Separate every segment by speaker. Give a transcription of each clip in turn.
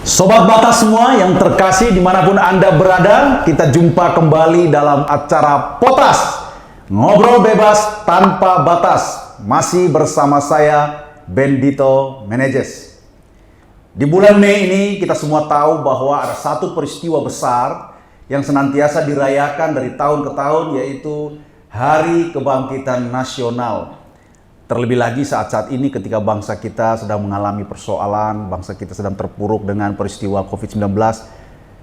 Speaker 1: Sobat Batas semua yang terkasih dimanapun Anda berada, kita jumpa kembali dalam acara Potas, ngobrol bebas tanpa batas. Masih bersama saya, Bendito Menezes. Di bulan Mei ini kita semua tahu bahwa ada satu peristiwa besar yang senantiasa dirayakan dari tahun ke tahun, yaitu Hari Kebangkitan Nasional. Terlebih lagi saat-saat ini ketika bangsa kita sedang mengalami persoalan, bangsa kita sedang terpuruk dengan peristiwa COVID-19,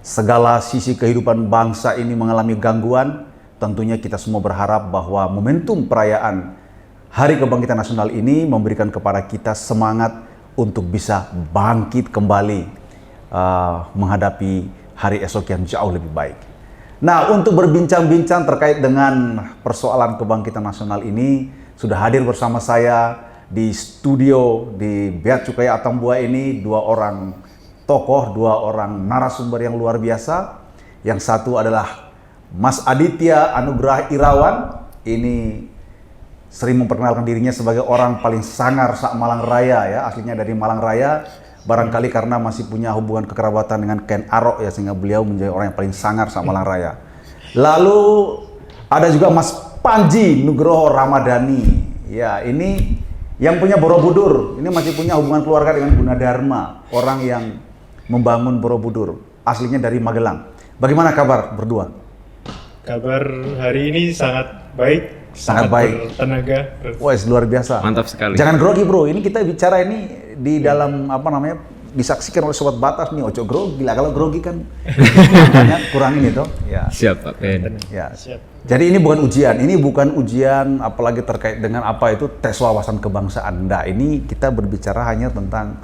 Speaker 1: segala sisi kehidupan bangsa ini mengalami gangguan. Tentunya kita semua berharap bahwa momentum perayaan Hari Kebangkitan Nasional ini memberikan kepada kita semangat untuk bisa bangkit kembali menghadapi hari esok yang jauh lebih baik. Nah, untuk berbincang-bincang terkait dengan persoalan kebangkitan nasional ini, sudah hadir bersama saya di studio di Bea Cukai Atambua ini dua orang tokoh, dua orang narasumber yang luar biasa. Yang satu adalah Mas Aditya Anugrah Irawan. Ini sering memperkenalkan dirinya sebagai orang paling sangar sak-Malang Raya ya, aslinya dari Malang Raya. Barangkali karena masih punya hubungan kekerabatan dengan Ken Arok ya, sehingga beliau menjadi orang yang paling sangar sak-Malang Raya. Lalu ada juga Mas Panji Nugroho Ramadhani. Ya, ini yang punya Borobudur. Ini masih punya hubungan keluarga dengan Gunadarma, orang yang membangun Borobudur. Aslinya dari Magelang. Bagaimana kabar berdua?
Speaker 2: Kabar hari ini sangat baik.
Speaker 1: Sangat baik.
Speaker 2: Tenaga.
Speaker 1: Wah, luar biasa.
Speaker 3: Mantap sekali.
Speaker 1: Jangan grogi bro. Ini kita bicara ini di dalam disaksikan oleh Sobat Batas nih, ojo grogi lah. Kalau grogi kan kurangin itu. Ya.
Speaker 3: Siap Pak Ben.
Speaker 1: Ya.
Speaker 2: Siap.
Speaker 1: Jadi ini bukan ujian, apalagi terkait dengan apa itu tes wawasan kebangsaan. Nah, ini kita berbicara hanya tentang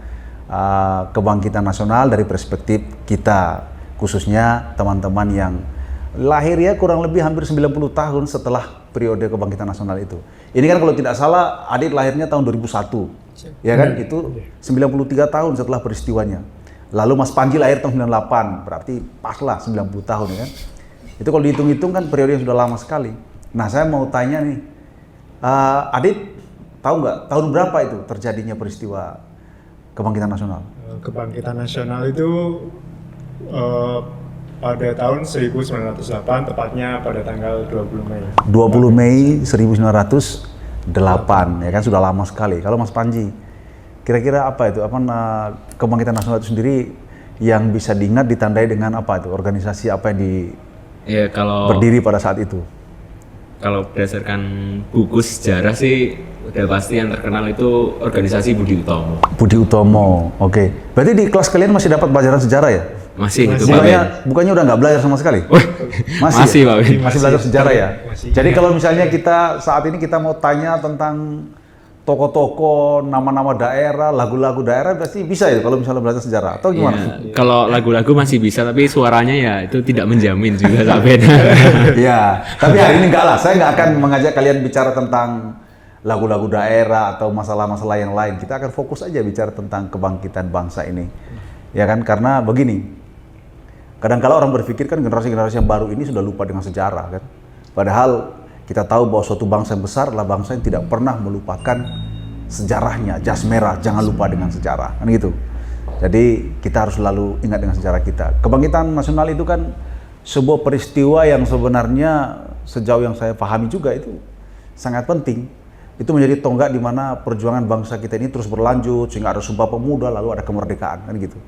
Speaker 1: kebangkitan nasional dari perspektif kita, khususnya teman-teman yang lahir ya kurang lebih hampir 90 tahun setelah periode kebangkitan nasional itu. Ini kan kalau tidak salah Adit lahirnya tahun 2001, ya kan? Itu 93 tahun setelah peristiwanya. Lalu Mas Panji lahir tahun 98, berarti pas lah 90 tahun ya kan? Itu kalau dihitung-hitung kan periode yang sudah lama sekali. Nah, saya mau tanya nih, Adit tahu nggak tahun berapa itu terjadinya peristiwa kebangkitan nasional?
Speaker 2: Kebangkitan nasional itu pada tahun 1908, tepatnya pada tanggal 20 Mei.
Speaker 1: 20 Mei 1908, ya kan sudah lama sekali. Kalau Mas Panji, kira-kira apa itu? Kebangkitan nasional itu sendiri yang bisa diingat ditandai dengan apa itu? Organisasi apa yang berdiri pada saat itu?
Speaker 3: Kalau berdasarkan buku sejarah sih udah pasti yang terkenal itu organisasi Budi Utomo.
Speaker 1: Budi Utomo, oke. Berarti di kelas kalian masih dapat pelajaran sejarah ya?
Speaker 3: Masih itu Pak Ben.
Speaker 1: Bukannya udah nggak belajar sama sekali?
Speaker 3: Masih Pak Ben.
Speaker 1: Masih belajar sejarah ya?
Speaker 2: Masih.
Speaker 1: Jadi kalau misalnya kita saat ini kita mau tanya tentang tokoh-tokoh, nama-nama daerah, lagu-lagu daerah, pasti bisa ya kalau misalnya belajar sejarah, atau gimana?
Speaker 3: Ya, kalau lagu-lagu masih bisa, tapi suaranya ya itu tidak menjamin juga Pak Ben.
Speaker 1: Ya, tapi hari ini enggak lah, saya nggak akan mengajak kalian bicara tentang lagu-lagu daerah atau masalah-masalah yang lain. Kita akan fokus aja bicara tentang kebangkitan bangsa ini. Ya kan, karena begini, kadang-kala orang berpikir kan generasi-generasi yang baru ini sudah lupa dengan sejarah kan. Padahal kita tahu bahwa suatu bangsa yang besar adalah bangsa yang tidak pernah melupakan sejarahnya, jas merah, jangan lupa dengan sejarah, kan gitu. Jadi kita harus selalu ingat dengan sejarah kita. Kebangkitan nasional itu kan sebuah peristiwa yang sebenarnya sejauh yang saya pahami juga itu sangat penting. Itu menjadi tonggak di mana perjuangan bangsa kita ini terus berlanjut sehingga ada Sumpah Pemuda, lalu ada kemerdekaan, kan gitu.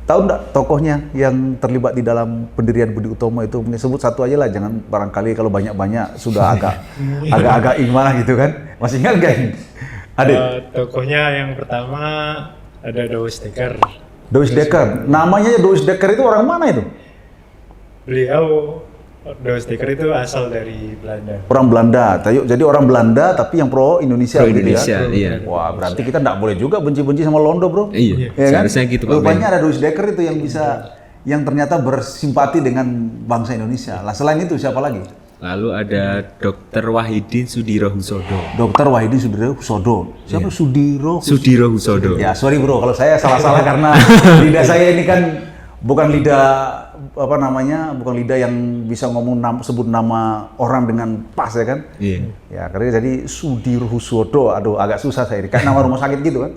Speaker 1: Tahu enggak tokohnya yang terlibat di dalam pendirian Budi Utomo itu? Mungkin sebut satu aja lah, jangan barangkali kalau banyak-banyak sudah agak gimana gitu kan. Masih ingat nggak ini? Adit?
Speaker 2: Tokohnya yang pertama ada Douwes Dekker.
Speaker 1: Douwes Dekker. Namanya Douwes Dekker itu orang mana itu?
Speaker 2: Douwes Dekker itu asal dari Belanda.
Speaker 1: Orang Belanda. Jadi orang Belanda tapi yang pro Indonesia.
Speaker 3: Pro Indonesia,
Speaker 1: gitu ya?
Speaker 3: iya.
Speaker 1: Wah, berarti kita nggak boleh juga benci-benci sama Londo, bro.
Speaker 3: Iya,
Speaker 1: ya kan?
Speaker 3: seharusnya gitu Pak Ben.
Speaker 1: Rupanya ada Douwes Dekker itu yang bisa, yang ternyata bersimpati dengan bangsa Indonesia. Lah selain itu siapa lagi?
Speaker 3: Lalu ada Dr. Wahidin Sudirohusodo.
Speaker 1: Dr. Wahidin Sudirohusodo. Siapa Sudiro?
Speaker 3: Sudirohusodo.
Speaker 1: Ya, sorry bro, kalau saya salah-salah karena lidah saya ini kan bukan lidah bukan lidah yang bisa sebut nama orang dengan pas ya kan?
Speaker 3: Iya.
Speaker 1: Ya, karena jadi Sudirohusodo, aduh agak susah saya ini, kayak nama rumah sakit gitu kan.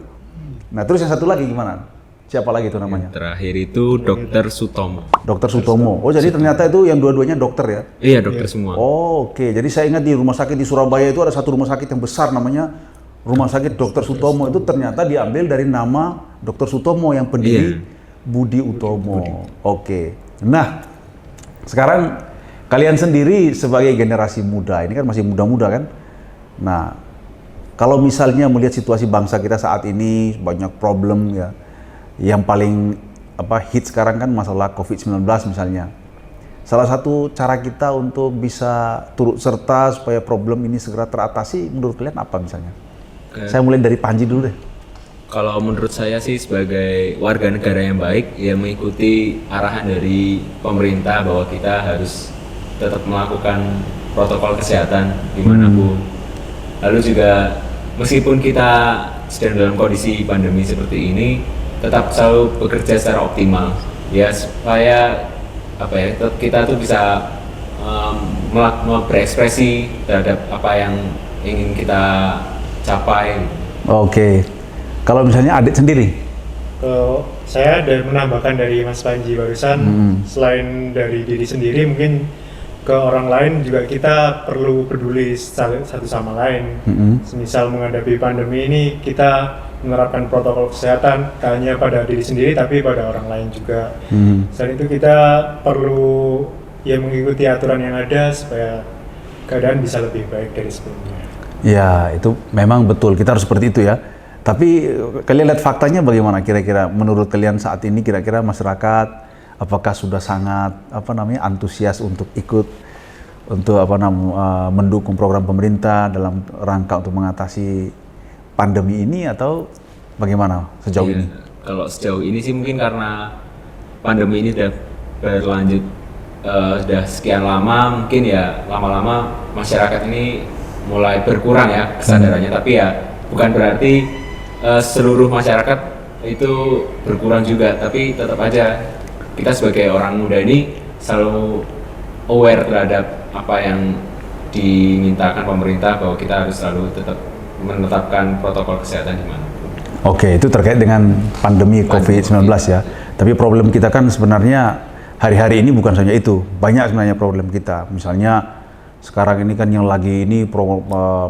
Speaker 1: Nah, terus yang satu lagi gimana? Siapa lagi itu namanya?
Speaker 3: Terakhir itu Dokter Sutomo.
Speaker 1: Dokter Sutomo. Oh, jadi ternyata itu yang dua-duanya dokter ya?
Speaker 3: Iya, dokter semua.
Speaker 1: Oh, oke. Jadi saya ingat di rumah sakit di Surabaya itu ada satu rumah sakit yang besar namanya Rumah Sakit Dokter Sutomo. Itu ternyata diambil dari nama Dokter Sutomo yang pendiri Budi Utomo. Oke. Nah, sekarang kalian sendiri sebagai generasi muda, ini kan masih muda-muda kan? Nah, kalau misalnya melihat situasi bangsa kita saat ini banyak problem ya. Yang paling hit sekarang kan masalah COVID-19 misalnya. Salah satu cara kita untuk bisa turut serta supaya problem ini segera teratasi menurut kalian apa misalnya? Saya mulai dari Panji dulu deh.
Speaker 3: Kalau menurut saya sih sebagai warga negara yang baik, ya mengikuti arahan dari pemerintah bahwa kita harus tetap melakukan protokol kesehatan dimanapun. Lalu juga meskipun kita sedang dalam kondisi pandemi seperti ini, tetap selalu bekerja secara optimal ya supaya kita tuh bisa berekspresi terhadap apa yang ingin kita capai.
Speaker 1: Oke. Kalau misalnya Adit sendiri?
Speaker 2: Saya menambahkan dari Mas Panji barusan, selain dari diri sendiri mungkin ke orang lain juga kita perlu peduli satu sama lain. Semisal menghadapi pandemi ini kita menerapkan protokol kesehatan tak hanya pada diri sendiri tapi pada orang lain juga. Selain itu kita perlu mengikuti aturan yang ada supaya keadaan bisa lebih baik dari sebelumnya.
Speaker 1: Ya, itu memang betul, kita harus seperti itu ya. Tapi kalian lihat faktanya bagaimana kira-kira menurut kalian saat ini, kira-kira masyarakat apakah sudah sangat antusias untuk ikut untuk mendukung program pemerintah dalam rangka untuk mengatasi pandemi ini atau bagaimana sejauh ini?
Speaker 3: Kalau sejauh ini sih mungkin karena pandemi ini sudah berlanjut sudah sekian lama, mungkin ya lama-lama masyarakat ini mulai berkurang ya kesadarannya. Tapi ya bukan berarti seluruh masyarakat itu berkurang juga, tapi tetap aja kita sebagai orang muda ini selalu aware terhadap apa yang dimintakan pemerintah bahwa kita harus selalu tetap menetapkan protokol kesehatan di mana.
Speaker 1: Oke, itu terkait dengan pandemi COVID-19 ya. Tapi problem kita kan sebenarnya hari-hari ini bukan saja itu. Banyak sebenarnya problem kita. Misalnya sekarang ini kan yang lagi ini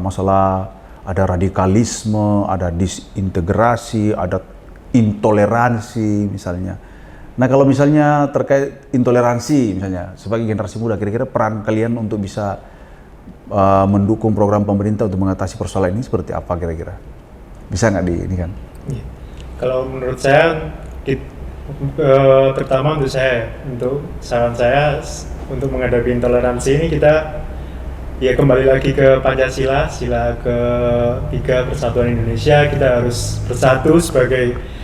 Speaker 1: masalah ada radikalisme, ada disintegrasi, ada intoleransi misalnya. Nah, kalau misalnya terkait intoleransi misalnya sebagai generasi muda, kira-kira peran kalian untuk bisa mendukung program pemerintah untuk mengatasi persoalan ini seperti apa kira-kira? Bisa nggak ini kan?
Speaker 2: Ya. Kalau menurut saya, terutama untuk saran saya untuk menghadapi intoleransi ini kita kembali lagi ke Pancasila, sila ketiga Persatuan Indonesia. Kita harus bersatu sebagai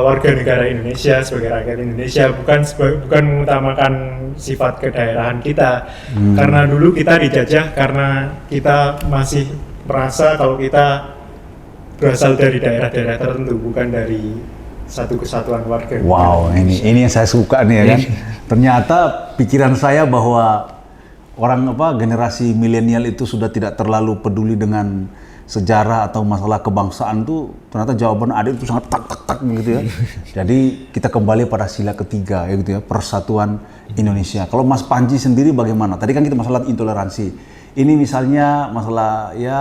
Speaker 2: warga negara Indonesia, sebagai rakyat Indonesia, bukan mengutamakan sifat kedaerahan kita. Karena dulu kita dijajah karena kita masih merasa kalau kita berasal dari daerah-daerah tertentu, bukan dari satu kesatuan warga.
Speaker 1: Wow, ini yang saya suka nih ya kan. Ternyata pikiran saya bahwa orang generasi milenial itu sudah tidak terlalu peduli dengan sejarah atau masalah kebangsaan tuh, ternyata jawaban Adit itu sangat tak gitu ya. Jadi kita kembali pada sila ketiga ya gitu ya, Persatuan Indonesia. Kalau Mas Panji sendiri bagaimana? Tadi kan kita masalah intoleransi. Ini misalnya masalah ya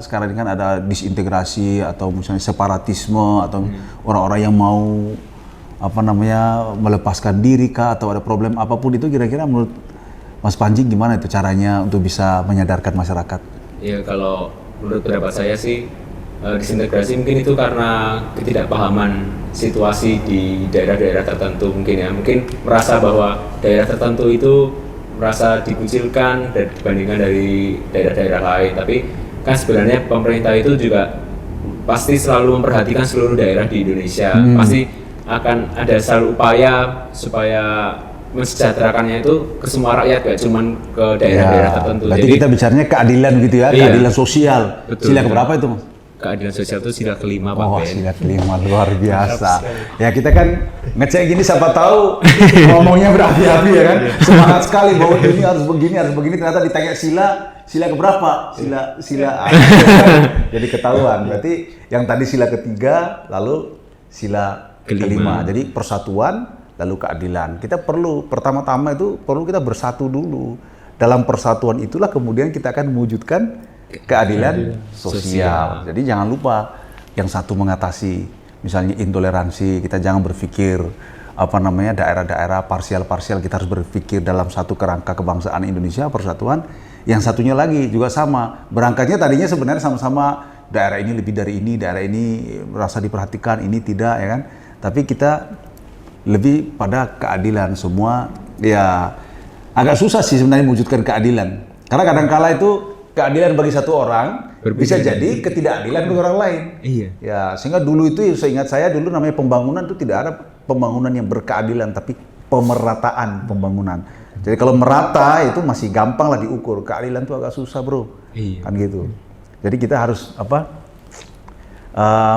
Speaker 1: sekarang ini kan ada disintegrasi atau misalnya separatisme atau orang-orang yang mau melepaskan diri kah atau ada problem apapun itu, kira-kira menurut Mas Panji gimana itu caranya untuk bisa menyadarkan masyarakat?
Speaker 3: Ya, kalau menurut pendapat saya sih disintegrasi mungkin itu karena ketidakpahaman situasi di daerah-daerah tertentu mungkin ya. Mungkin merasa bahwa daerah tertentu itu merasa dikucilkan dibandingkan dari daerah-daerah lain. Tapi kan sebenarnya pemerintah itu juga pasti selalu memperhatikan seluruh daerah di Indonesia. Pasti akan ada selalu upaya supaya mensejahterakannya itu ke semua rakyat, gak cuma ke daerah-daerah tertentu.
Speaker 1: Berarti kita bicaranya keadilan gitu ya, keadilan sosial.
Speaker 3: Betul,
Speaker 1: sila keberapa itu Mas?
Speaker 3: Keadilan sosial itu sila kelima Pak Ben.
Speaker 1: Sila kelima, luar biasa. Ya kita kan ngecek gini siapa tahu ngomongnya berapi-api ya kan. Semangat sekali bahwa ini harus begini, ternyata ditanya sila keberapa? Sila jadi ketahuan. Berarti yang tadi sila ketiga, lalu sila kelima. Jadi persatuan lalu keadilan. Kita perlu pertama-tama itu perlu kita bersatu dulu. Dalam persatuan itulah kemudian kita akan mewujudkan keadilan sosial. Jadi jangan lupa yang satu mengatasi misalnya intoleransi, kita jangan berpikir daerah-daerah parsial-parsial, kita harus berpikir dalam satu kerangka kebangsaan Indonesia, persatuan. Yang satunya lagi juga sama, berangkatnya tadinya sebenarnya sama-sama daerah ini lebih dari ini, daerah ini merasa diperhatikan, ini tidak, ya kan? Tapi kita lebih pada keadilan semua. Ya agak susah sih sebenarnya mewujudkan keadilan, karena kadang-kala itu keadilan bagi satu orang bisa jadi ketidakadilan bagi orang lain.
Speaker 3: Iya.
Speaker 1: Ya, sehingga dulu itu seingat saya dulu namanya pembangunan itu tidak ada pembangunan yang berkeadilan, tapi pemerataan pembangunan. Jadi kalau merata itu masih gampang lah diukur. Keadilan itu agak susah, bro.
Speaker 3: Iya.
Speaker 1: Kan gitu. Jadi kita harus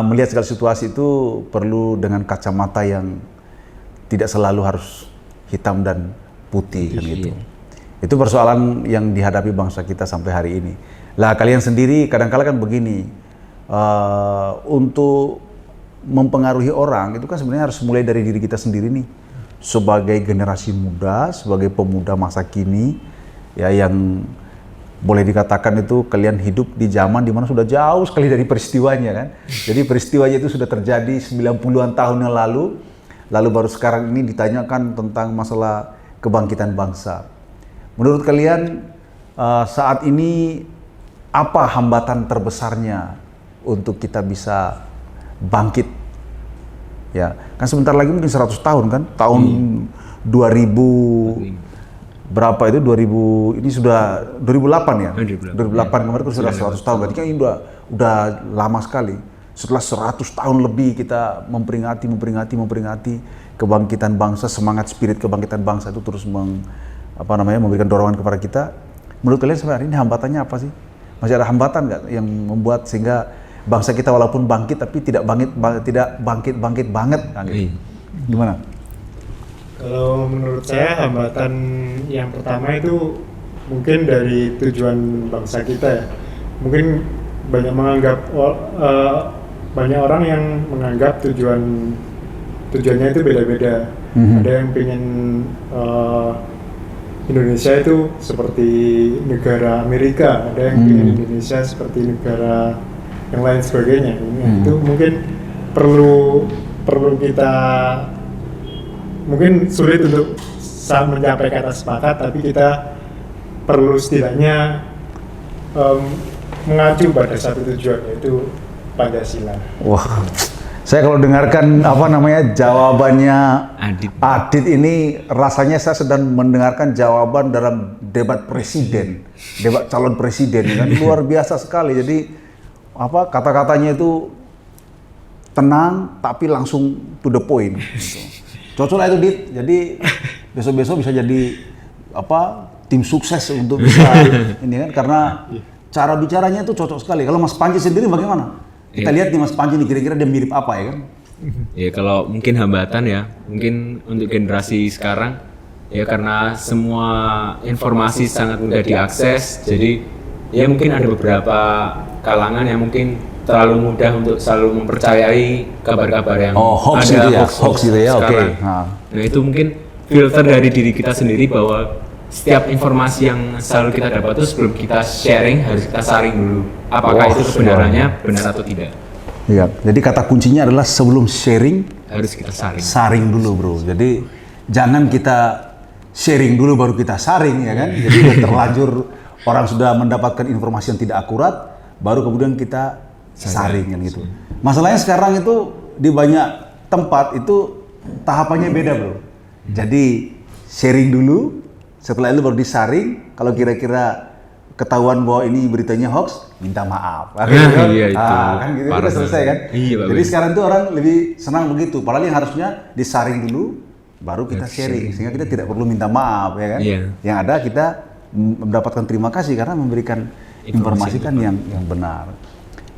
Speaker 1: melihat segala situasi itu perlu dengan kacamata yang tidak selalu harus hitam dan putih, kan gitu. Itu persoalan yang dihadapi bangsa kita sampai hari ini. Lah kalian sendiri kadang-kala kan begini, untuk mempengaruhi orang itu kan sebenarnya harus mulai dari diri kita sendiri nih. Sebagai generasi muda, sebagai pemuda masa kini, ya yang boleh dikatakan itu kalian hidup di zaman dimana sudah jauh sekali dari peristiwanya kan. Jadi peristiwanya itu sudah terjadi 90-an tahun yang lalu baru sekarang ini ditanyakan tentang masalah kebangkitan bangsa. Menurut kalian saat ini apa hambatan terbesarnya untuk kita bisa bangkit? Ya, kan sebentar lagi mungkin 100 tahun kan? Tahun 2000 berapa itu? 2000 ini sudah 2008 ya? 2008 kemarin itu sudah 100 tahun. Berarti kan ini udah lama sekali. Setelah 100 tahun lebih kita memperingati kebangkitan bangsa, semangat spirit kebangkitan bangsa itu terus memberikan dorongan kepada kita. Menurut kalian sebenarnya ini hambatannya apa sih? Masih ada hambatan nggak yang membuat sehingga bangsa kita walaupun bangkit tapi tidak bangkit banget? Gitu. Gimana?
Speaker 2: Kalau menurut saya hambatan yang pertama itu mungkin dari tujuan bangsa kita ya. Mungkin banyak orang yang menganggap tujuannya itu beda-beda. Ada yang pengen Indonesia itu seperti negara Amerika, ada yang pengen Indonesia seperti negara yang lain sebagainya. Itu mungkin perlu kita mungkin sulit untuk mencapai kata sepakat, tapi kita perlu setidaknya mengacu pada satu tujuan, yaitu Pancasila.
Speaker 1: Wah, saya kalau dengarkan jawabannya Adit ini rasanya saya sedang mendengarkan jawaban dalam debat presiden, debat calon presiden, kan luar biasa sekali. Jadi kata-katanya itu tenang tapi langsung to the point. Gitu. Cocok lah itu Dit. Jadi besok-besok bisa jadi tim sukses untuk bisa ini kan, karena cara bicaranya itu cocok sekali. Kalau Mas Panji sendiri bagaimana? Kita lihat nih Mas Panji nih kira-kira dia mirip apa ya kan?
Speaker 3: Ya kalau mungkin hambatan ya, mungkin untuk generasi sekarang ya karena semua informasi sangat mudah diakses, jadi ya mungkin ada beberapa kalangan yang mungkin terlalu mudah untuk selalu mempercayai kabar-kabar yang
Speaker 1: hoax
Speaker 3: ada,
Speaker 1: gitu ya, hoax gitu ya, oke.
Speaker 3: Okay. Nah itu mungkin filter dari diri kita sendiri bahwa setiap informasi yang selalu kita dapat itu sebelum kita sharing harus kita saring dulu apakah itu kebenarannya benar atau tidak.
Speaker 1: Iya, jadi kata kuncinya adalah sebelum sharing
Speaker 3: harus kita
Speaker 1: saring dulu bro. Jadi jangan kita sharing dulu baru kita saring ya kan. Jadi udah terlanjur orang sudah mendapatkan informasi yang tidak akurat baru kemudian kita saring kan gitu. Masalahnya sekarang itu di banyak tempat itu tahapannya beda bro. Jadi sharing dulu, setelah itu baru disaring. Kalau kira-kira ketahuan bahwa ini beritanya hoax, minta maaf.
Speaker 3: Iya itu.
Speaker 1: Kan gitu udah selesai kan.
Speaker 3: Iya,
Speaker 1: jadi sekarang tuh orang lebih senang begitu. Padahal yang harusnya disaring dulu, baru kita sharing. Sehingga kita tidak perlu minta maaf ya kan. Iya. Yang ada kita mendapatkan terima kasih karena memberikan informasi kan yang benar.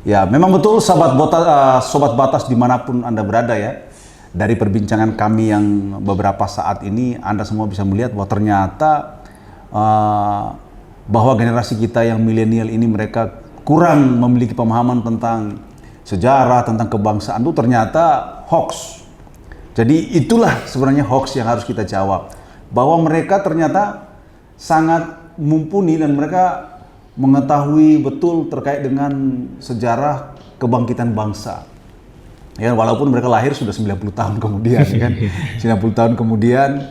Speaker 1: Ya memang betul sobat batas dimanapun Anda berada ya. Dari perbincangan kami yang beberapa saat ini, Anda semua bisa melihat bahwa ternyata bahwa generasi kita yang milenial ini mereka kurang memiliki pemahaman tentang sejarah, tentang kebangsaan itu ternyata hoax. Jadi itulah sebenarnya hoax yang harus kita jawab. Bahwa mereka ternyata sangat mumpuni dan mereka mengetahui betul terkait dengan sejarah kebangkitan bangsa. Ya, walaupun mereka lahir sudah 90 tahun kemudian, kan? 90 tahun kemudian,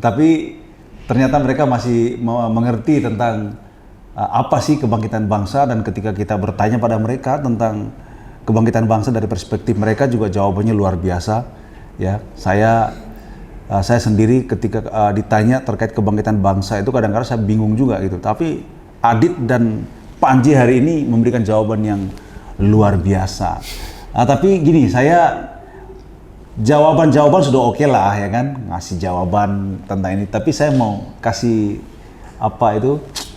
Speaker 1: tapi ternyata mereka masih mengerti tentang apa sih kebangkitan bangsa, dan ketika kita bertanya pada mereka tentang kebangkitan bangsa dari perspektif mereka juga jawabannya luar biasa. Ya, saya sendiri ketika ditanya terkait kebangkitan bangsa itu kadang-kadang saya bingung juga gitu. Tapi Adit dan Panji hari ini memberikan jawaban yang luar biasa. Tapi gini, saya jawaban sudah oke lah ya kan, ngasih jawaban tentang ini. Tapi saya mau kasih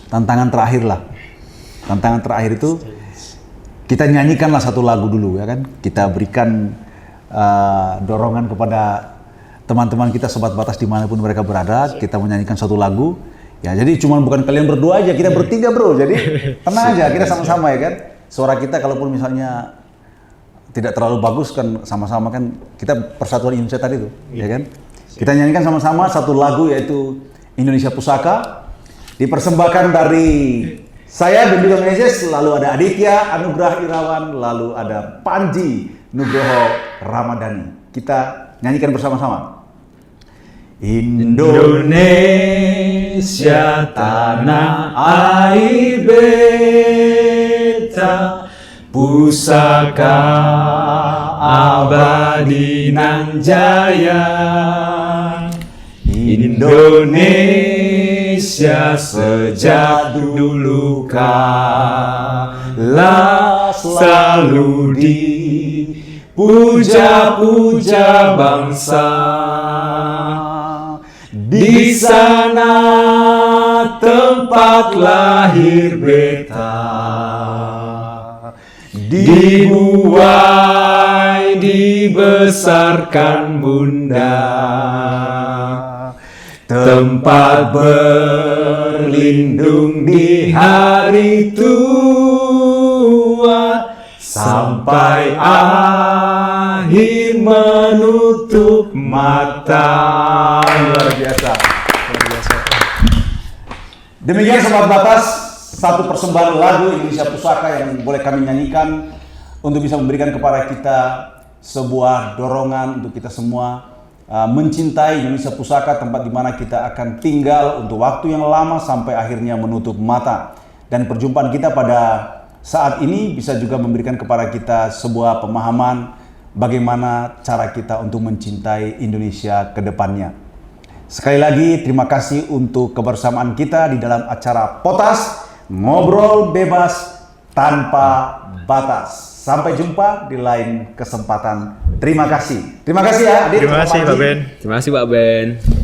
Speaker 1: tantangan terakhir lah. Tantangan terakhir itu kita nyanyikanlah satu lagu dulu ya kan. Kita berikan dorongan kepada teman-teman kita Sobat Batas dimanapun mereka berada. Kita menyanyikan satu lagu. Ya jadi cuma bukan kalian berdua aja, kita bertiga bro. Jadi tenang aja, kita sama-sama ya kan. Suara kita kalaupun misalnya tidak terlalu bagus kan, sama-sama kan kita persatuan Indonesia tadi tuh, ya kan? Kita nyanyikan sama-sama satu lagu yaitu Indonesia Pusaka, dipersembahkan dari saya dan juga Meneses, lalu ada Aditya Anugrah Irawan, lalu ada Panji Nugroho Ramadhani. Kita nyanyikan bersama-sama. Indonesia tanah air beta, pusaka abadi nan jaya. Indonesia sejak dulu kala selalu dipuja-puja bangsa. Di sana tempat lahir beta, dibuai dibesarkan bunda, tempat berlindung di hari tua, sampai akhir menutup mata. Luar biasa. Demikian Sobat Batas, satu persembahan lagu Indonesia Pusaka yang boleh kami nyanyikan untuk bisa memberikan kepada kita sebuah dorongan untuk kita semua mencintai Indonesia Pusaka, tempat di mana kita akan tinggal untuk waktu yang lama sampai akhirnya menutup mata. Dan perjumpaan kita pada saat ini bisa juga memberikan kepada kita sebuah pemahaman bagaimana cara kita untuk mencintai Indonesia ke depannya. Sekali lagi terima kasih untuk kebersamaan kita di dalam acara Potas, ngobrol bebas tanpa batas. Sampai jumpa di lain kesempatan. Terima kasih. Terima kasih ya Adit.
Speaker 2: Terima kasih Pak Ben.
Speaker 3: Terima kasih Pak Ben.